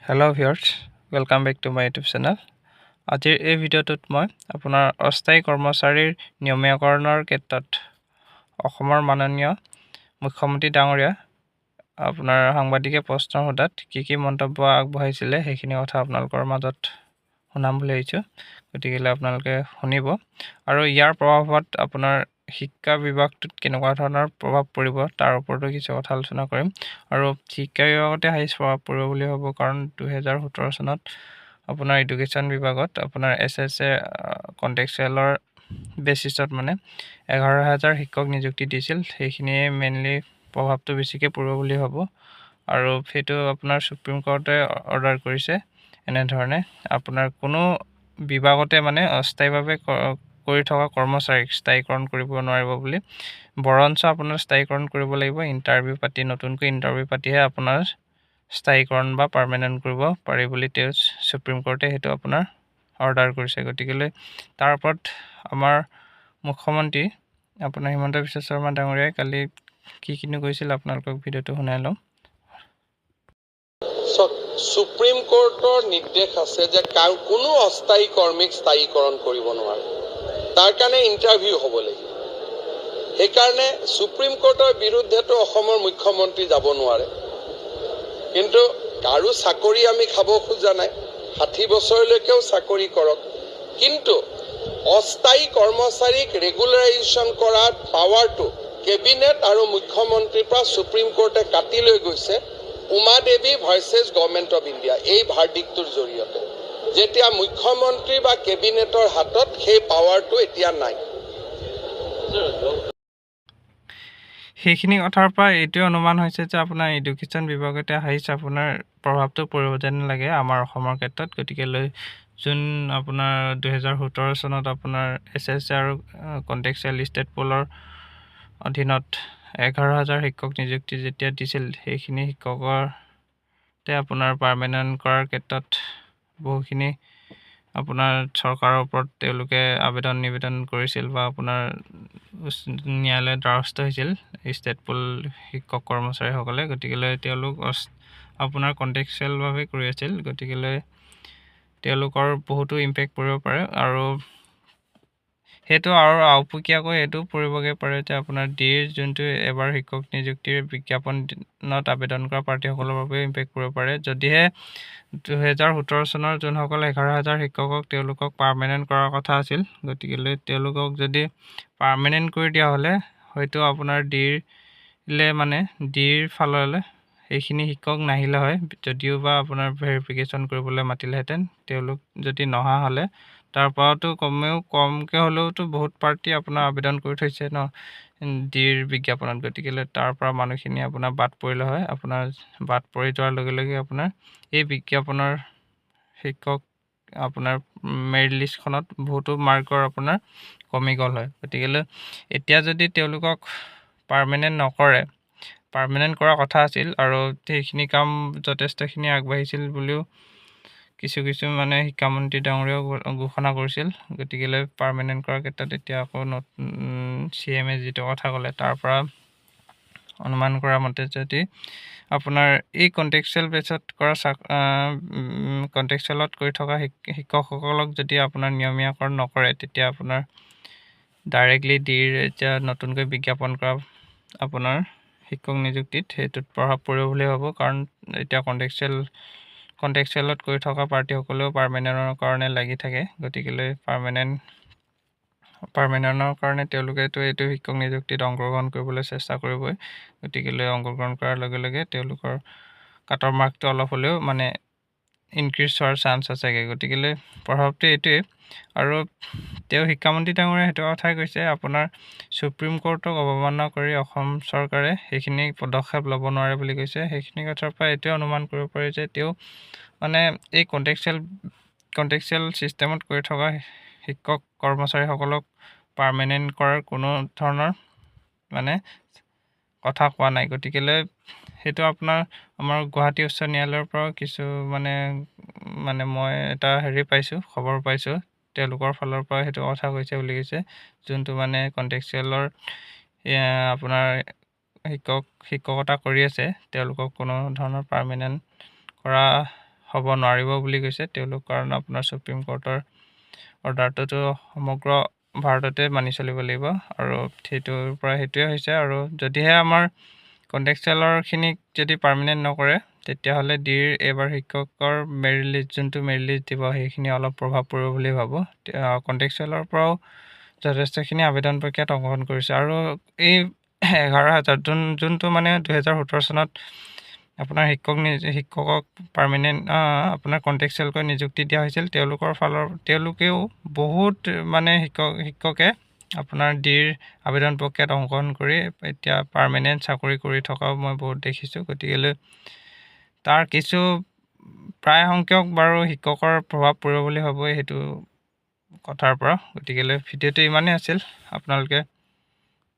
Hello' viewers, welcome back to my YouTube channel. আজিৰ এই ভিডিঅ'টোত মই আপোনাৰ অস্থায়ী কৰ্মচাৰীৰ নিয়মীয়াকৰণৰ ক্ষেত্ৰত অসমৰ মাননীয় মুখ্যমন্ত্ৰী ডাঙৰীয়া আপোনাৰ সাংবাদিকে প্ৰশ্ন সোধাত কি মন্তব্য আগবঢ়াইছিলে সেইখিনি কথা আপোনালোকৰ মাজত শুনাম বুলি ভাবিছোঁ। গতিকে আপোনালোকে শুনিব আৰু ইয়াৰ প্ৰভাৱত আপোনাৰ শিক্ষা বিভাগটোত কেনেকুৱা ধৰণৰ প্ৰভাৱ পৰিব তাৰ ওপৰতো কিছু কথা আলোচনা কৰিম। আৰু শিক্ষা বিভাগতে হাইছ প্ৰভাৱ পৰিব বুলি ভাবোঁ, কাৰণ 2017 চনত আপোনাৰ এডুকেশ্যন বিভাগত আপোনাৰ SSA কণ্টেক্সুৱেলৰ বেচিছত মানে 11,000 শিক্ষক নিযুক্তি দিছিল। সেইখিনিয়ে মেইনলি প্ৰভাৱটো বেছিকৈ পৰিব বুলি ভাবোঁ। আৰু সেইটো আপোনাৰ সুপ্ৰিম কোৰ্টে অৰ্ডাৰ কৰিছে এনেধৰণে আপোনাৰ কোনো বিভাগতে মানে অস্থায়ীভাৱে কৰি থকা কৰ্মচাৰীক স্থায়ীকৰণ কৰিব নোৱাৰিব বুলি, বৰঞ্চ আপোনাৰ স্থায়ীকৰণ কৰিব লাগিব নতুনকৈ ইণ্টাৰভিউ পাতিহে আপোনাৰ স্থায়ীকৰণ বা পাৰ্মানেণ্ট কৰিব পাৰি বুলি তেওঁ সুপ্ৰিম কোৰ্টে সেইটো আপোনাৰ অৰ্ডাৰ কৰিছে। গতিকে তাৰ ওপৰত আমাৰ মুখ্যমন্ত্ৰী আপোনাৰ হিমন্ত বিশ্ব শৰ্মা ডাঙৰীয়াই কালি কিনো কৈছিল আপোনালোকক ভিডিঅ'টো শুনাই ল'ম। সুপ্ৰিম কোৰ্টৰ নিৰ্দেশ আছে যে কোনো অস্থায়ী কৰ্মীক স্থায়ীকৰণ কৰিব নোৱাৰে, তাৰ কাৰণে ইণ্টাৰভিউ হ'ব লাগিব। সেইকাৰণে সুপ্ৰিম কোৰ্টৰ বিৰুদ্ধেতো অসমৰ মুখ্যমন্ত্ৰী যাব নোৱাৰে। কিন্তু কাৰো চাকৰি আমি খাব খোজা নাই, 60 বছৰলৈকেও চাকৰি কৰক, কিন্তু অস্থায়ী কৰ্মচাৰীক ৰেগুলাৰাইজেশ্যন কৰাৰ পাৱাৰটো কেবিনেট আৰু মুখ্যমন্ত্ৰীৰ পৰা সুপ্ৰিম কোৰ্টে কাটি লৈ গৈছে উমা দেৱী ভাৰ্চেছ গভৰ্ণমেণ্ট অফ ইণ্ডিয়া এই ভাৰ্ডিকটোৰ জৰিয়তে। যেতিয়া মুখ্যমন্ত্ৰী বা কেবিনেটৰ হাতত সেই পাৱাৰটো এতিয়া নাই। সেইখিনি কথাৰ পৰা এইটোৱে অনুমান হৈছে যে আপোনাৰ এডুকেশ্যন বিভাগতে হাইছ আপোনাৰ প্ৰভাৱটো পৰিব যেন লাগে আমাৰ অসমৰ ক্ষেত্ৰত। গতিকে যোন আপোনাৰ 2017 চনত আপোনাৰ SSA আৰু কণ্টেক্সুৱেল ষ্টেট পুলৰ অধীনত 11,000 শিক্ষক নিযুক্তি যেতিয়া দিছিল, সেইখিনি শিক্ষকতে আপোনাৰ পাৰ্মানেণ্ট কৰাৰ ক্ষেত্ৰত বহুখিনি আপোনাৰ চৰকাৰৰ ওপৰত তেওঁলোকে নিবেদন কৰিছিল বা আপোনাৰ ন্যায়ালয়ৰ দ্বাৰস্থ হৈছিল ষ্টেট পুল শিক্ষক কৰ্মচাৰীসকলে। গতিকে তেওঁলোক আপোনাৰ কণ্টেক্সুৱেলভাৱে কৰি আছিল। গতিকে তেওঁলোকৰ বহুতো ইম্পেক্ট পৰিব পাৰে আৰু সেইটো আৰু আওপকীয়াকৈ এইটো পৰিবগৈ পাৰে যে আপোনাৰ ডিৰ যোনটো এবাৰ শিক্ষক নিযুক্তিৰ বিজ্ঞাপনত আবেদন কৰা প্ৰাৰ্থীসকলৰ বাবেও ইম্পেক্ট পৰিব পাৰে। যদিহে 2017 চনৰ যোনসকল 11,000 শিক্ষকক তেওঁলোকক পাৰ্মানেণ্ট কৰাৰ কথা আছিল, গতিকে তেওঁলোকক যদি পাৰ্মানেণ্ট কৰি দিয়া হ'লে হয়তো আপোনাৰ ডিৰ ফাললৈ সেইখিনি শিক্ষক নাহিলে হয়, যদিও বা আপোনাৰ ভেৰিফিকেশ্যন কৰিবলৈ মাতিলেহেঁতেন। তেওঁলোক যদি নহা হ'লে তাৰ পৰাতো কমকৈ হ'লেওতো বহুত পাৰ্টি আপোনাৰ আবেদন কৰি থৈছে ডিৰ বিজ্ঞাপনত। গতিকে তাৰ পৰা মানুহখিনি আপোনাৰ বাদ পৰিলে হয়। আপোনাৰ বাদ পৰি যোৱাৰ লগে লগে আপোনাৰ এই বিজ্ঞাপনৰ শিক্ষক আপোনাৰ মেৰিট লিষ্টখনত বহুতো মাৰ্কৰ আপোনাৰ কমি গ'ল হয়। গতিকে এতিয়া যদি তেওঁলোকক পাৰ্মানেণ্ট নকৰে, পাৰ্মানেণ্ট কৰাৰ কথা আছিল আৰু সেইখিনি কাম যথেষ্টখিনি আগবাঢ়িছিল বুলিও কিছু মানে শিক্ষামন্ত্ৰী ডাঙৰীয়াও ঘোষণা কৰিছিল। গতিকে পাৰ্মানেণ্ট কৰাৰ ক্ষেত্ৰত এতিয়া আকৌ CM যিটো কথা ক'লে তাৰ পৰা অনুমান কৰা মতে যদি আপোনাৰ এই কণ্টেক্সুৱেলত কৰি থকা শিক্ষকসকলক যদি আপোনাৰ নিয়মীয়াকৰণ নকৰে, তেতিয়া আপোনাৰ ডাইৰেক্টলি ডিৰ এতিয়া নতুনকৈ বিজ্ঞাপন কৰা আপোনাৰ শিক্ষক নিযুক্তিত সেইটোত প্ৰভাৱ পৰিব বুলি ভাবোঁ। কাৰণ এতিয়া কণ্টেক্সুৱেলত কৰি থকা পাৰ্টীসকলেও পাৰ্মানেণ্টৰ কাৰণে লাগি থাকে। গতিকে পাৰ্মানেণ্টৰ কাৰণে তেওঁলোকেতো এইটো শিক্ষক নিযুক্তিত অংশগ্ৰহণ কৰিবলৈ চেষ্টা কৰিবই। গতিকে অংশগ্ৰহণ কৰাৰ লগে লগে তেওঁলোকৰ কাটৰ মাৰ্কটো অলপ হ'লেও মানে ইনক্ৰিজ হোৱাৰ চান্স আছেগৈ। গতিকে প্ৰভাৱটো এইটোৱেই। আৰু তেওঁ শিক্ষামন্ত্ৰী ডাঙৰীয়াই সেইটো কথাই কৈছে, আপোনাৰ সুপ্ৰিম কোৰ্টক অৱমাননা কৰি অসম চৰকাৰে সেইখিনি পদক্ষেপ ল'ব নোৱাৰে বুলি কৈছে। সেইখিনি কথাৰ পৰা এইটোৱে অনুমান কৰিব পাৰি যে তেওঁ মানে এই কণ্টেক্সুৱেল ছিষ্টেমত কৰি থকা শিক্ষক কৰ্মচাৰীসকলক পাৰ্মানেণ্ট কৰাৰ কোনো ধৰণৰ মানে কথা কোৱা নাই। গতিকে সেইটো আপোনাৰ আমাৰ গুৱাহাটী উচ্চ ন্যায়ালয়ৰ পৰাও কিছু মানে মই এটা খবৰ পাইছোঁ, তেওঁলোকৰ ফালৰ পৰা সেইটো কথা কৈছে বুলি কৈছে। যোনটো মানে কণ্টেক্সুৱেলৰ আপোনাৰ শিক্ষকতা কৰি আছে, তেওঁলোকক কোনো ধৰণৰ পাৰ্মানেণ্ট কৰা হ'ব নোৱাৰিব বুলি কৈছে তেওঁলোক, কাৰণ আপোনাৰ সুপ্ৰিম কোৰ্টৰ অৰ্ডাৰটোতো সমগ্ৰ ভাৰততে মানি চলিব লাগিব আৰু সেইটোৱে হৈছে। আৰু যদিহে আমাৰ কণ্টেক্সচুৱেলৰখিনিক যদি পাৰ্মানেণ্ট নকৰে তেতিয়াহ'লে ডিৰ এইবাৰ শিক্ষকৰ মেৰিট লিষ্ট যোনটো মেৰিট লিষ্ট দিব সেইখিনি অলপ প্ৰভাৱ পৰিব বুলি ভাবোঁ। কণ্টেক্সচুৱেলৰ পৰাও যথেষ্টখিনি আবেদন প্ৰক্ৰিয়াত অংশগ্ৰহণ কৰিছে আৰু এই 11,000 যোনটো মানে 2017 চনত আপোনাৰ শিক্ষকক পাৰ্মানেণ্ট আপোনাৰ কণ্টেক্সচুৱেলকৈ নিযুক্তি দিয়া হৈছিল, তেওঁলোকেও বহুত মানে শিক্ষকে আপোনাৰ ডিৰ আবেদন প্ৰক্ৰিয়াত অংশগ্ৰহণ কৰি এতিয়া পাৰ্মানেণ্ট চাকৰি কৰি থকাও মই বহুত দেখিছোঁ। গতিকেলৈ তাৰ কিছু প্ৰায় সংখ্যক বাৰু শিক্ষকৰ প্ৰভাৱ পৰিব বুলি ভাবোঁ সেইটো কথাৰ পৰা। গতিকেলৈ ভিডিঅ'টো ইমানেই আছিল। আপোনালোকে